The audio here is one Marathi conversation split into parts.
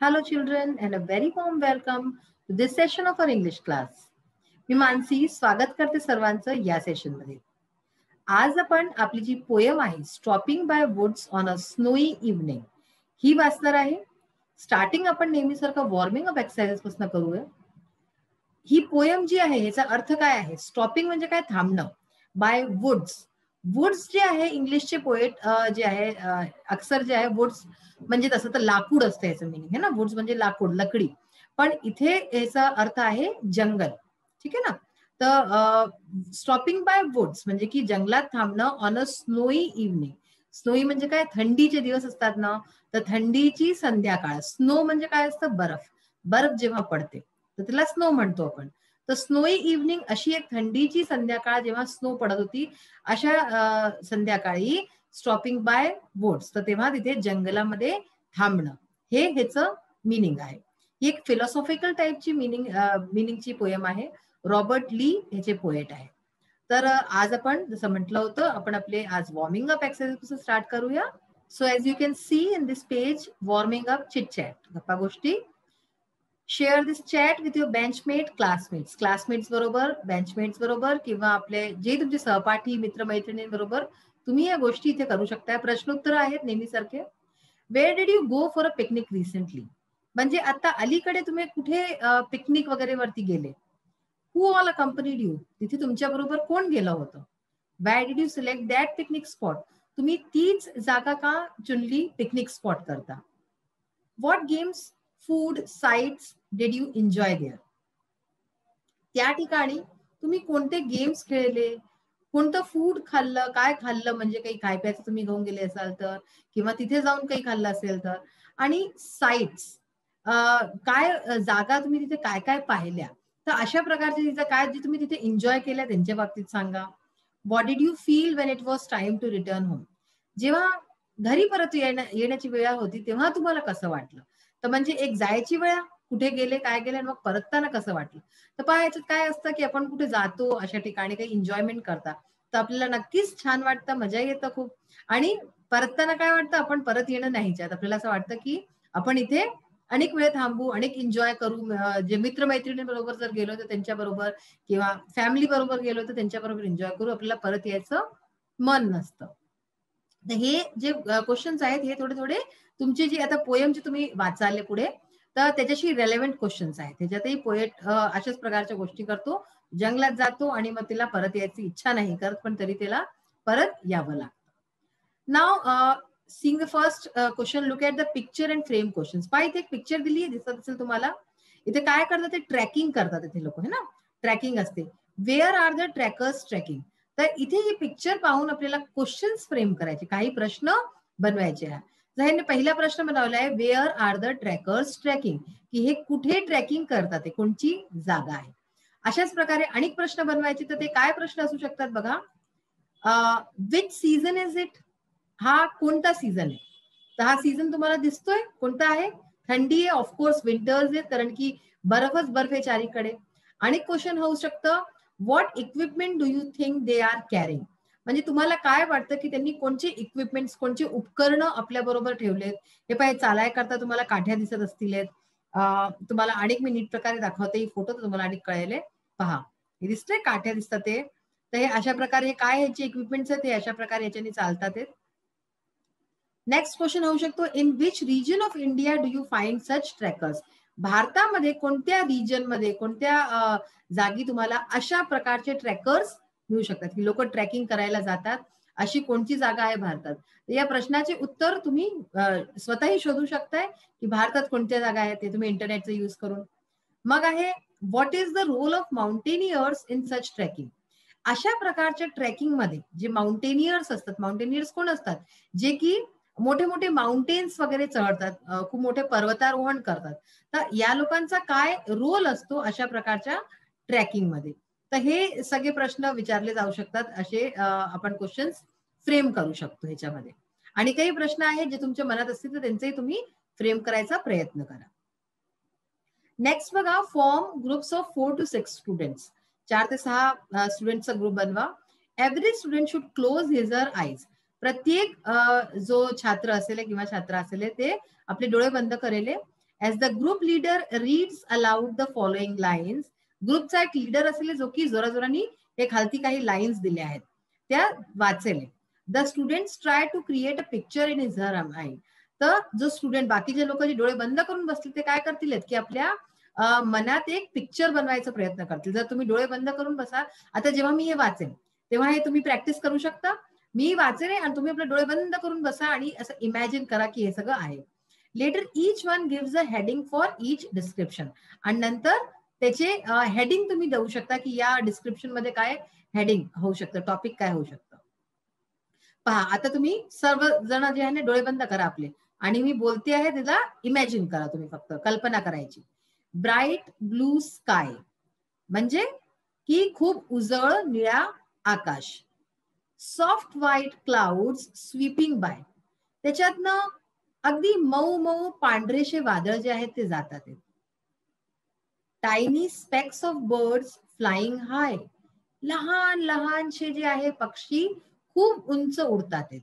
Hello children and a very warm welcome to this session of our English class. मी मानसी स्वागत करते सर्वांचं या सेशन मध्ये. आज आपण आपली जी पोयम आहे stopping by woods on a snowy evening ही वाचणार आहे. स्टार्टिंग आपण नेहमीसारखं वॉर्मिंग अप एक्सरसाइजेस पासून करूया. ही पोयम जी आहे याचा अर्थ काय आहे? स्टॉपिंग म्हणजे काय? थांबणं. Bye woods. वुड्स जे आहे इंग्लिशचे पोएट जे आहे अक्सर जे आहे वुड्स म्हणजे तसं तर लाकूड असतं याचं मिनिंग आहे ना. वुड्स म्हणजे लाकूड, लकडी. पण इथे याचा अर्थ आहे जंगल. ठीक आहे ना. तर स्टॉपिंग बाय वुड्स म्हणजे की जंगलात थांबणं on a snowy evening. Snowy म्हणजे काय? थंडीचे दिवस असतात ना, तर थंडीची संध्याकाळ. स्नो म्हणजे काय असतं? बर्फ. बर्फ जेव्हा पडते तर त्याला स्नो म्हणतो आपण. तर स्नोई इव्हनिंग अशी एक थंडीची संध्याकाळ जेव्हा स्नो पडत होती अशा संध्याकाळी स्टॉपिंग बाय वुड्स, तर तेव्हा तिथे जंगलामध्ये थांबणं हे ह्याचं मिनिंग आहे. ही एक फिलॉसॉफिकल टाईपची मिनिंगची पोयम आहे. रॉबर्ट ली ह्याचे पोएट आहे. तर आज आपण जसं म्हटलं होतं आपण आपले आज वॉर्मिंग अप एक्सरसाइज स्टार्ट करूया. So as you can see in this page warming up chit chat, गप्पा गोष्टी. Share this chat with your benchmate, classmates बरोबर, बेंचमेट्स बरोबर किंवा आपले जे तुमचे सहपाठी मित्रमैत्रिणींबरोबर तुम्ही या गोष्टी इथे करू शकता. प्रश्नोत्तर आहेत नेहमीसारखे. Where did you go for a picnic recently? म्हणजे आता अलीकडे तुम्ही कुठे पिकनिक वगैरे वरती गेले? Who all accompanied you? तिथे तुमच्या बरोबर कोण गेलं होतं? Why did you select that picnic spot? तुम्ही तीच जागा का चुनली पिकनिक स्पॉट करता? What games, food, sites did you enjoy there? त्या ठिकाणी तुम्ही कोणते गेम्स खेळले, कोणतं फूड खाल्लं, काय खाल्लं, म्हणजे काही काय प्यायचं तुम्ही घेऊन गेले असाल तर, किंवा तिथे जाऊन काही खाल्लं असेल तर. आणि साइट्स, काय जागा तुम्ही तिथे काय काय पाहिल्या, तर अशा प्रकारचे तिथे काय जे तुम्ही तिथे एन्जॉय केल्या त्यांच्या बाबतीत सांगा. What did you feel when it was time to return home? जेव्हा घरी परत येण्याची वेळ होती तेव्हा तुम्हाला कसं वाटलं? तर म्हणजे एक जायची वेळ, कुठे गेले, काय गेले, मग परतताना कसं वाटलं. तर पहा याच्यात काय असतं की आपण कुठे जातो अशा ठिकाणी काही एन्जॉयमेंट करता तर आपल्याला नक्कीच छान वाटतं, मजा येतं खूप. आणि परतताना काय वाटतं? आपण परत येणं नाही चाहत. आपल्याला असं वाटतं की आपण इथे अनेक वेळ थांबू, अनेक एन्जॉय करू. जे मित्रमैत्रिणींबरोबर जर गेलो तर त्यांच्या बरोबर किंवा फॅमिली बरोबर गेलो तर त्यांच्या बरोबर एन्जॉय करू. आपल्याला परत यायचं मन नसतं. तर हे जे क्वेश्चन्स आहेत हे थोडे थोडे तुमची जी आता पोयम जी तुम्ही वाचाले पुढे तर त्याच्याशी रेलेव्हंट क्वेश्चन्स आहेत. त्याच्यातही पोएट अशाच प्रकारच्या गोष्टी करतो. जंगलात जातो आणि मग तिला परत यायची इच्छा नाही करत, पण तरी त्याला परत यावं लागतं. Now seeing the first question, look at the picture and frame questions. पहा इथे एक पिक्चर दिली आहे, दिसत असेल तुम्हाला. इथे काय करतात? ते ट्रॅकिंग करतात इथे लोक, है ना. ट्रॅकिंग असते. Where are the trackers tracking? तर इथे हे पिक्चर पाहून आपल्याला क्वेश्चन्स फ्रेम करायचे, काही प्रश्न बनवायचे आहे. तर ह्यांनी पहिला प्रश्न बनवलाय where are the trackers tracking, की हे कुठे ट्रॅकिंग करतात, ते कोणची जागा आहे. अशाच प्रकारे अनेक प्रश्न बनवायचे. तर ते काय प्रश्न असू शकतात बघा. Which season is it? हा कोणता सीझन आहे? तर हा सीझन तुम्हाला दिसतोय कोणता आहे? थंडी आहे, ऑफकोर्स विंटर्स आहे, कारण की बर्फच बर्फ आहे चारीकडे. आणि क्वेश्चन होऊ शकतं what equipment do you think they are carrying? म्हणजे तुम्हाला काय वाटतं की त्यांनी कोणचे इक्विपमेंट्स, कोणचे उपकरणं आपल्या बरोबर ठेवलेत? हे पाहिजे चालाय करता तुम्हाला काठ्या दिसत असतील. तुम्हाला अनेक मी नीट प्रकारे दाखवते फोटो तर तुम्हाला अनेक कळेल. पहा, हे दिसतंय, काठ्या दिसतात ते. तर हे अशा प्रकारे काय ह्याचे इक्विपमेंट्स आहेत, हे अशा प्रकारे याच्याने चालतात. नेक्स्ट क्वेश्चन होऊ शकतो in which region of India do you find such trackers? भारतामध्ये कोणत्या रिजन मध्ये, कोणत्या जागी तुम्हाला अशा प्रकारचे ट्रॅकर्स मिळू शकतात, की लोक ट्रॅकिंग करायला जातात, अशी कोणती जागा आहे भारतात? या प्रश्नाचे उत्तर तुम्ही स्वतःही शोधू शकताय की भारतात कोणत्या जागा आहेत ते तुम्ही इंटरनेटचा यूज करून. मग आहे what is the role of mountaineers in such tracking? अशा प्रकारच्या ट्रेकिंग मध्ये जे माउंटेनियर्स असतात, माउंटेनियर्स कोण असतात? जे की मोठे मोठे माउंटेन्स वगैरे चढतात, खूप मोठे पर्वतारोहण करतात. तर या लोकांचा काय रोल असतो अशा प्रकारच्या ट्रॅकिंग मध्ये? तर हे सगळे प्रश्न विचारले जाऊ शकतात. असे आपण क्वेश्चन्स फ्रेम करू शकतो ह्याच्यामध्ये. आणि काही प्रश्न आहेत जे तुमच्या मनात असतील तर त्यांचेही तुम्ही फ्रेम करायचा प्रयत्न करा. नेक्स्ट बघा, form groups of 4 to 6 students. 4 ते 6 स्टुडंटचा ग्रुप बनवा. Every student should close his or eyes. प्रत्येक जो छात्र असेल किंवा छात्रा असेल ते आपले डोळे बंद करेल As the group leader reads aloud the following lines, ग्रुपचा एक लीडर असेल जो की जोराजोराने हे खालती काही लाईन्स दिल्या आहेत त्या वाचेल. The students try to create a picture in his her mind. तर जो स्टुडंट, बाकीचे लोक जे डोळे बंद करून बसले ते काय करतील की आपल्या मनात एक पिक्चर बनवायचा प्रयत्न करतील. जर तुम्ही डोळे बंद करून बसा, आता जेव्हा मी हे वाचेन तेव्हा हे तुम्ही प्रॅक्टिस करू शकता. मी वाचेन आणि तुम्ही आपले डोळे बंद करून बसा आणि असं इमॅजिन करा की हे सगळं आहे. Later each one gives a heading for each description. आणि नंतर त्याचे हेडिंग तुम्ही देऊ शकता की या डिस्क्रिप्शन मध्ये काय हेडिंग होऊ शकतं, टॉपिक काय होऊ शकतं. पहा, आता तुम्ही सर्व जण जे आहे ना डोळे बंद करा आपले आणि मी बोलते आहे त्याला इमॅजिन करा, तुम्ही फक्त कल्पना करायची. ब्राईट ब्लू स्काय म्हणजे की खूप उजळ निळा आकाश. Soft white clouds sweeping by, त्याच्यातनं अगदी मऊ मऊ पांढरेशे वादळ जे आहेत ते जातात. Tiny specks of birds flying high, लहान लहानशे जे आहे पक्षी खूप उंच उडतात.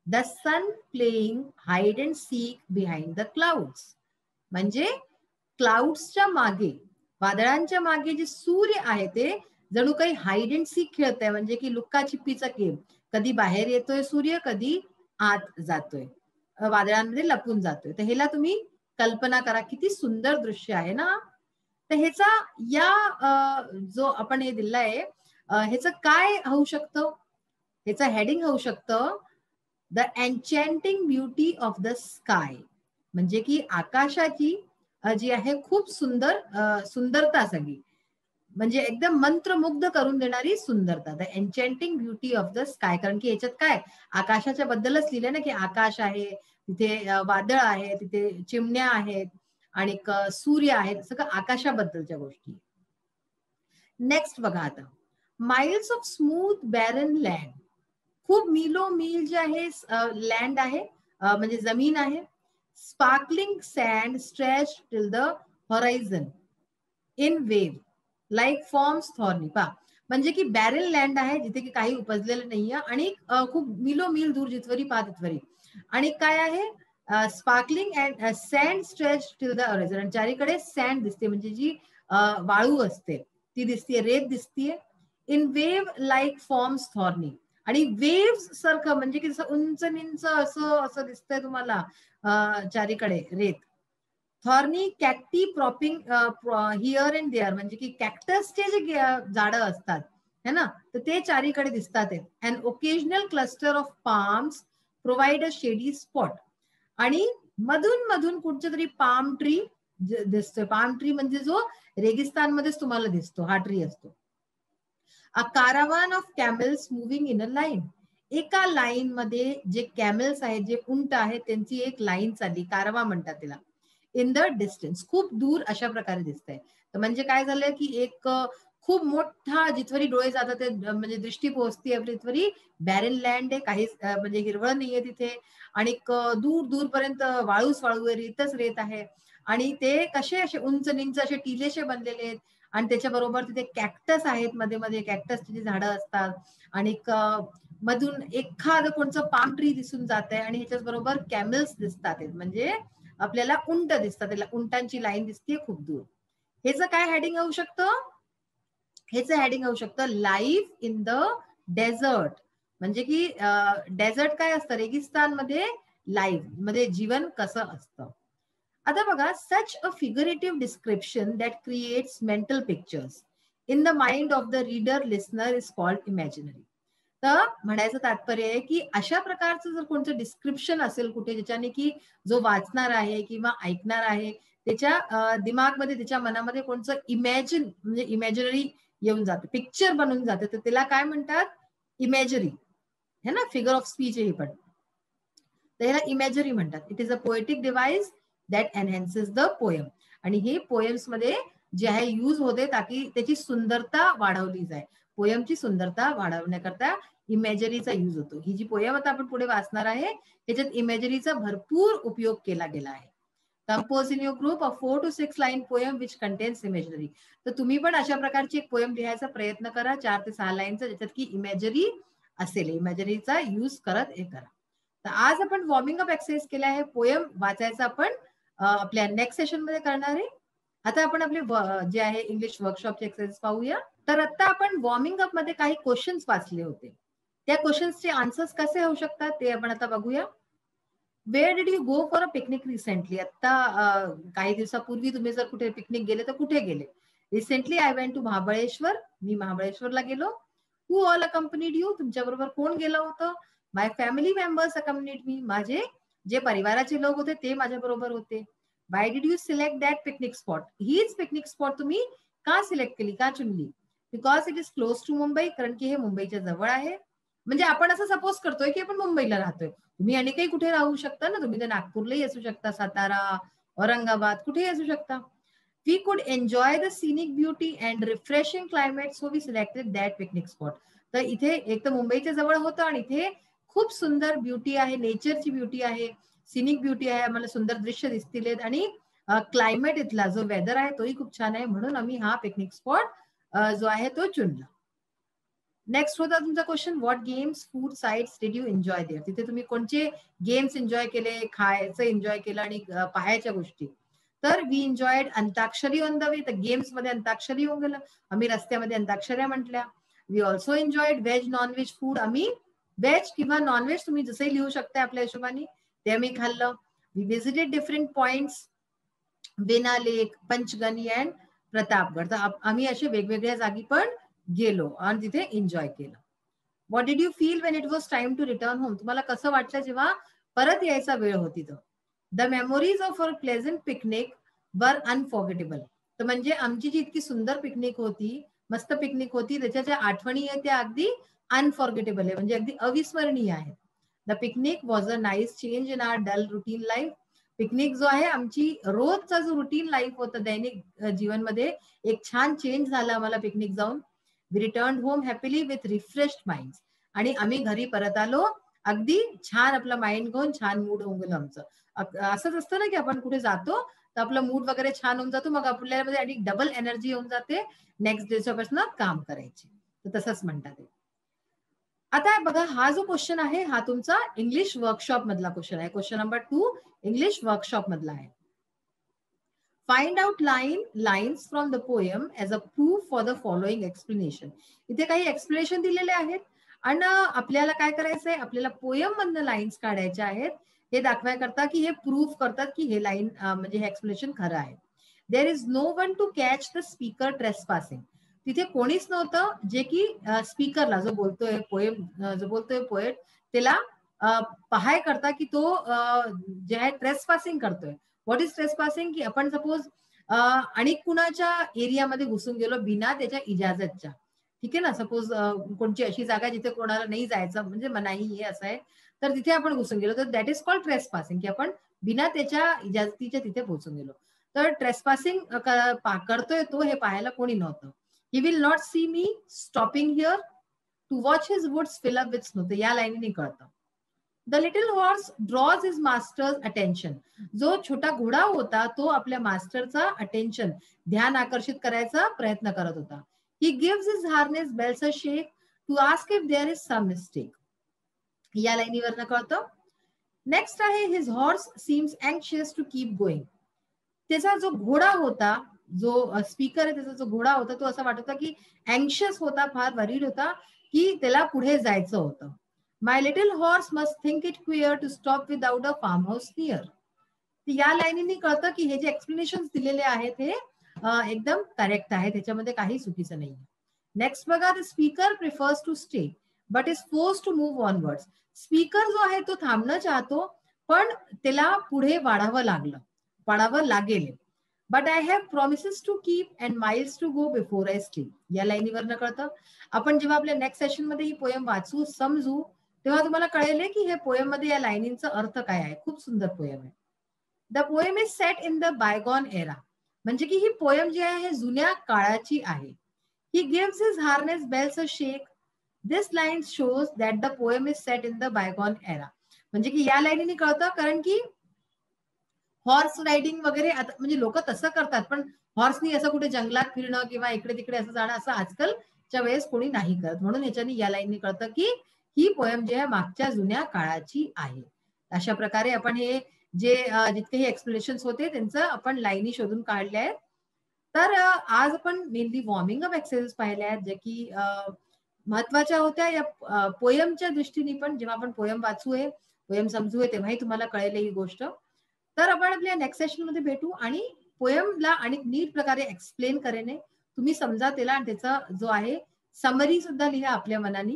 The sun playing hide and seek behind the clouds, म्हणजे क्लाउड्सच्या मागे, वादळांच्या मागे जे सूर्य आहे ते जणू काही हाइड अँड सीक खेळत आहे, म्हणजे की लुक्का चिप्पीचा गेम. कधी बाहेर येतोय सूर्य, कधी आत जातोय, वादळांमध्ये लपून जातोय. तर ह्याला तुम्ही कल्पना करा, किती सुंदर दृश्य आहे ना. तर ह्याचा या जो आपण हे दिलाय ह्याचं काय होऊ शकतं, ह्याचं हेडिंग होऊ शकतं the enchanting beauty of the sky, म्हणजे की आकाशाची जी आहे खूप सुंदर सुंदरता सगळी, म्हणजे एकदम मंत्रमुग्ध करून देणारी सुंदरता. The enchanting beauty of the sky, कारण की याच्यात काय आकाशाच्या बद्दलच लिहिलंय ना की आकाश आहे, तिथे वादळ आहे, तिथे चिमण्या आहेत आणि सूर्य आहे, सगळं आकाशाबद्दलच्या गोष्टी. नेक्स्ट बघा आता, miles of smooth baron land, खूप मिलो मील जे आहे लँड आहे, म्हणजे जमीन आहे. Sparkling sand stretch till the horizon in wave like forms thorny. पा, म्हणजे की बॅरेल लँड आहे जिथे की काही उपजलेलं नाहीये आणि खूप मिलो मील दूर जिथवरी पा तिथवरी. आणि काय आहे sparkling and sand stretch till the horizon, आणि चारीकडे सँड दिसते, म्हणजे जी वाळू असते ती दिसते, रेत दिसतीये. In wave like forms thorny, आणि वेव्स सारखं, म्हणजे की जसं उंच निंच असं असं दिसतंय तुम्हाला चारीकडे रेत. Thorny cacti propping here and there, म्हणजे की कॅक्टसचे जे झाडं असतात है ना, तर ते चारीकडे दिसतात. And occasional cluster of palms provide a shady spot, आणि मधून मधून कुठच्या तरी पाम ट्री दिसतोय. पाम ट्री म्हणजे जो रेगिस्तानमध्येच तुम्हाला दिसतो, हा ट्री असतो. A caravan of camels moving in a line, एका लाईन मध्ये जे कॅमेल्स आहेत, जे उंट आहेत, त्यांची एक लाईन चालली, कारवा म्हणतात त्याला. इन द डिस्टन्स, खूप दूर अशा प्रकारे दिसतंय. तर म्हणजे काय झालंय की एक खूप मोठा जिथवरी डोळे जातात ते म्हणजे दृष्टी पोहोचते तिथवरी बॅरेन लँड आहे, काहीच म्हणजे हिरवळ नाहीये तिथे, आणि दूर दूरपर्यंत वाळूच वाळू आहे, रेतच रेत आहे. आणि ते कसे असे उंच निंच असे टिलेशे बनलेले आहेत, आणि त्याच्याबरोबर तिथे कॅक्टस आहेत, मध्ये मध्ये कॅक्टसची झाडं असतात, आणि मधून एखादं कोणचं पाम ट्री दिसून जात आहे, आणि ह्याच्याच बरोबर कॅमेल्स दिसतात, म्हणजे आपल्याला उंट दिसतात, त्याला उंटांची लाईन दिसते खूप दूर. ह्याचं काय हेडिंग होऊ शकतं, ह्याचं हेडिंग होऊ शकतं लाईफ इन द डेझर्ट, म्हणजे की डेझर्ट काय असतं, रेगिस्तानमध्ये लाईफ मध्ये जीवन कसं असतं. आता बघा, such a figurative description that creates mental pictures in the mind of the reader listener is called imaginary. तर म्हणायचं तात्पर्य आहे की अशा प्रकारचं जर कोणतं डिस्क्रिप्शन असेल कुठे, ज्याच्याने की जो वाचणार आहे किंवा ऐकणार आहे त्याच्या दिमागमध्ये, त्याच्या मनामध्ये कोणतं इमॅजिन म्हणजे इमॅजिनरी येऊन जाते, पिक्चर बनून जाते, तर त्याला काय म्हणतात, इमॅजरी है ना, फिगर ऑफ स्पीच आहे ही पण, तर याला इमॅजरी म्हणतात. It is a poetic device that enhances the poem, आणि हे पोएम्स मध्ये जे आहे यूज होते ताकी त्याची सुंदरता वाढवली जाईल. पोएमची सुंदरता वाढवण्याकरता इमॅजरीचा यूज होतो. ही जी पोएम आता आपण पुढे वाचणार आहे त्याच्यात इमॅजरीचा भरपूर उपयोग केला गेला आहे. Compose in your group of 4 to 6 line poem which contains imagery. तर तुम्ही पण अशा प्रकारची एक पोएम लिहायचा प्रयत्न करा, 4 ते 6 लाईनचा, ज्याच्यात की इमॅजरी असेल, इमॅजरीचा यूज करत हे करा. तर आज आपण वॉर्मिंग अप एक्सरसाइज केला आहे, पोएम वाचायचा आपण आपल्या नेक्स्ट सेशन मध्ये करणार आहे. आता आपण आपले जे आहे इंग्लिश वर्कशॉपचे एक्सरसाइज पाहूया. तर आता आपण वॉर्मिंग अप मध्ये काही क्वेश्चन्स वाचले होते. त्या क्वेश्चन्सचे आन्सर्स कसे होऊ शकतात ते आपण आता बघूया. Wear did you go for a picnic recently? आता काही दिवसापूर्वी तुम्ही जर कुठे पिकनिक गेले तर कुठे गेले? Recently I went to Mahabaleshwar. मी महाबळेश्वरला गेलो. Who all accompanied you? तुमच्या बरोबर कोण गेलं होतं? My family members accompanied me. माझे जे परिवाराचे लोक होते ते माझ्या बरोबर होते. Why did you select that picnic spot? हीच पिकनिक स्पॉट तुम्ही का सिलेक्ट केली, का चुनली? Because it is close to Mumbai. कारण की हे मुंबईच्या जवळ आहे. म्हणजे आपण असं सपोज करतोय की आपण मुंबईला राहतोय. तुम्ही आणि काही कुठे राहू शकता ना. तुम्ही तर नागपूरलाही असू शकता, सातारा, औरंगाबाद, कुठेही असू शकता. We could enjoy the scenic beauty and refreshing climate, so we selected that picnic spot. तर इथे एक तर मुंबईच्या जवळ होतं आणि इथे खूप सुंदर ब्युटी आहे, नेचरची ब्युटी आहे, सिनिक ब्युटी आहे, आम्हाला सुंदर दृश्य दिसतील आणि क्लायमेट इथला जो वेदर आहे तोही खूप छान आहे, म्हणून आम्ही हा पिकनिक स्पॉट जो आहे तो चुनला. नेक्स्ट होता तुमचा question, what games, food, sites did you enjoy there? तिथे तुम्ही कोणते गेम्स एन्जॉय केले, खायचं एन्जॉय केलं आणि पाहायच्या गोष्टी? तर we enjoyed antakshari on the way. तर गेम्स मध्ये अंताक्षरी होऊन गेलं, आम्ही रस्त्यामध्ये अंताक्षऱ्या म्हटल्या. We also enjoyed veg non veg food. आम्ही व्हेज किंवा नॉनव्हेज तुम्ही जसंही लिहू शकता आपल्या हिशोबाने ते आम्ही खाल्लं. We visited different points, Venna lake, Panchgani and Pratapgad. तर आम्ही असे वेगवेगळ्या जागी पण गेलो आणि तिथे एन्जॉय केलं. What did you feel when it was time to return home? तुम्हाला कसं वाटलं जेव्हा परत यायचा वेळ होती तर? The memories of our pleasant picnic were unforgettable. तर म्हणजे आमची जी इतकी सुंदर पिकनिक होती, मस्त पिकनिक होती, त्याच्या ज्या आठवणी आहेत त्या अगदी अनफॉर्गेटेबल आहे, म्हणजे अगदी अविस्मरणीय आहेत. The picnic was a nice change in our dull routine life. Picnic जो आहे आमची रोजचा जो रुटीन लाईफ होतं दैनिक जीवनमध्ये एक छान चेंज झाला आम्हाला पिकनिक जाऊन. We return home happily with refreshed mind. आणि आम्ही घरी परत आलो अगदी छान, आपला माइंड घेऊन छान मूड होऊन गेलं आमचं. असंच असतं ना की आपण कुठे जातो तर आपला मूड वगैरे छान होऊन जातो, मग आपल्यामध्ये आणि डबल एनर्जी येऊन जाते नेक्स्ट दिवसापासून काम करायची. तर तसंच म्हणतात. आता बघा, हा जो क्वेश्चन आहे हा तुमचा इंग्लिश वर्कशॉप मधला क्वेश्चन आहे. क्वेश्चन नंबर 2 इंग्लिश वर्कशॉप मधला आहे. Find out lines from the poem as a proof for the following explanation. इथे काही एक्सप्लेनेशन दिलेले आहेत आणि आपल्याला काय करायचंय, आपल्याला पोएम मधनं लाईन्स काढायच्या आहेत हे दाखवायकरता की हे प्रूफ करतात की हे लाईन म्हणजे हे एक्सप्लेनेशन खरं आहे. There is no one to catch the speaker trespassing. तिथे कोणीच नव्हतं जे की स्पीकरला जो बोलतोय पोएम, जो बोलतोय पोएट, त्याला पाहाय करता की तो जे आहे ट्रेसपासिंग करतोय. What is trespassing? की आपण सपोज आणि कुणाच्या एरियामध्ये घुसून गेलो बिना त्याच्या इजाजतच्या. ठीक आहे ना. सपोज कोणची अशी जागा जिथे कोणाला नाही जायचं, म्हणजे मनाई हे असं आहे, तर तिथे आपण घुसून गेलो तर दॅट इज कॉल्ड ट्रेसपासिंग, की आपण बिना त्याच्या इजाजतीच्या तिथे पोहोचून गेलो. तर ट्रेसपासिंग करतोय तो हे पाहायला कोणी नव्हतं. He will not see me stopping here to watch his woods fill up with snow. या लाईनीने कळतं. The little horse draws his master's attention. जो छोटा घोडा होता तो आपल्या मास्टरचा अटेन्शन, ध्यान आकर्षित करायचा प्रयत्न करत होता. He gives his harness bells a shake to ask if there is some mistake. या लाईनीवरनं कळतं. नेक्स्ट आहे, his horse seems anxious to keep going. त्याचा जो घोडा होता, जो स्पीकर आहे त्याचा जो घोडा होता, तो असं वाटत होता की अँक्शियस होता, फार वरीड होता की त्याला पुढे जायचं होतं. My little horse must think it queer to stop without a farm house near. या लाईनीने कळतं की हे जे एक्सप्लेनेशन दिलेले आहेत हे एकदम करेक्ट आहे, त्याच्यामध्ये काही चुकीचं नाही. नेक्स्ट बघा, the speaker prefers to stay but is force to move onwards. Speaker जो आहे तो थांबणं चाहतो पण त्याला पुढे वाढावं लागेल. But I have promises to keep and miles to go before I sleep. या लाईनीवरनं कळतं. आपण जेव्हा आपल्या नेक्स्ट सेशन मध्ये ही पोएम वाचू, समजू, तेव्हा तुम्हाला कळेल की हे पोएम मध्ये या लाईनींचा अर्थ काय आहे. खूप सुंदर पोएम आहे. The poem is set in the bygone era. म्हणजे की ही पोएम जी आहे हे जुन्या काळाची आहे. He gives his harness bells a shake. This line shows that the poem is set in the bygone era. म्हणजे की या लाईनीने कळतं, कारण की हॉर्स रायडिंग वगैरे आता म्हणजे लोक तसं करतात, पण हॉर्सनी असं कुठे जंगलात फिरणं किंवा इकडे तिकडे असं जाणं असं आजकालच्या वेळेस कोणी नाही करत. म्हणून याच्याने या लाईनने कळतं की ही पोएम जी आहे मागच्या जुन्या काळाची आहे. अशा प्रकारे आपण हे जे जितकेही एक्सप्लेनेशन्स होते त्यांचं आपण लाईनी शोधून काढल्या आहेत. तर आज आपण मेनली वॉर्मिंग अप एक्सरसाइज पाहिल्या आहेत, जे की महत्वाच्या होत्या या पोयमच्या दृष्टीने. पण जेव्हा आपण पोयम वाचूये, पोयम समजूये, तेव्हाही तुम्हाला कळेल ही गोष्ट. तर आपण आपल्या नेक्स्ट सेशन मध्ये भेटू आणि पोयमला आणि नीट प्रकारे एक्सप्लेन करेने तुम्ही समजा त्याला आणि त्याचा जो आहे समरी सुद्धा लिहा आपल्या मनाने.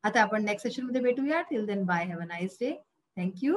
आता आपण नेक्स्ट सेशन मध्ये भेटूया. Till then bye, have a nice day. Thank you.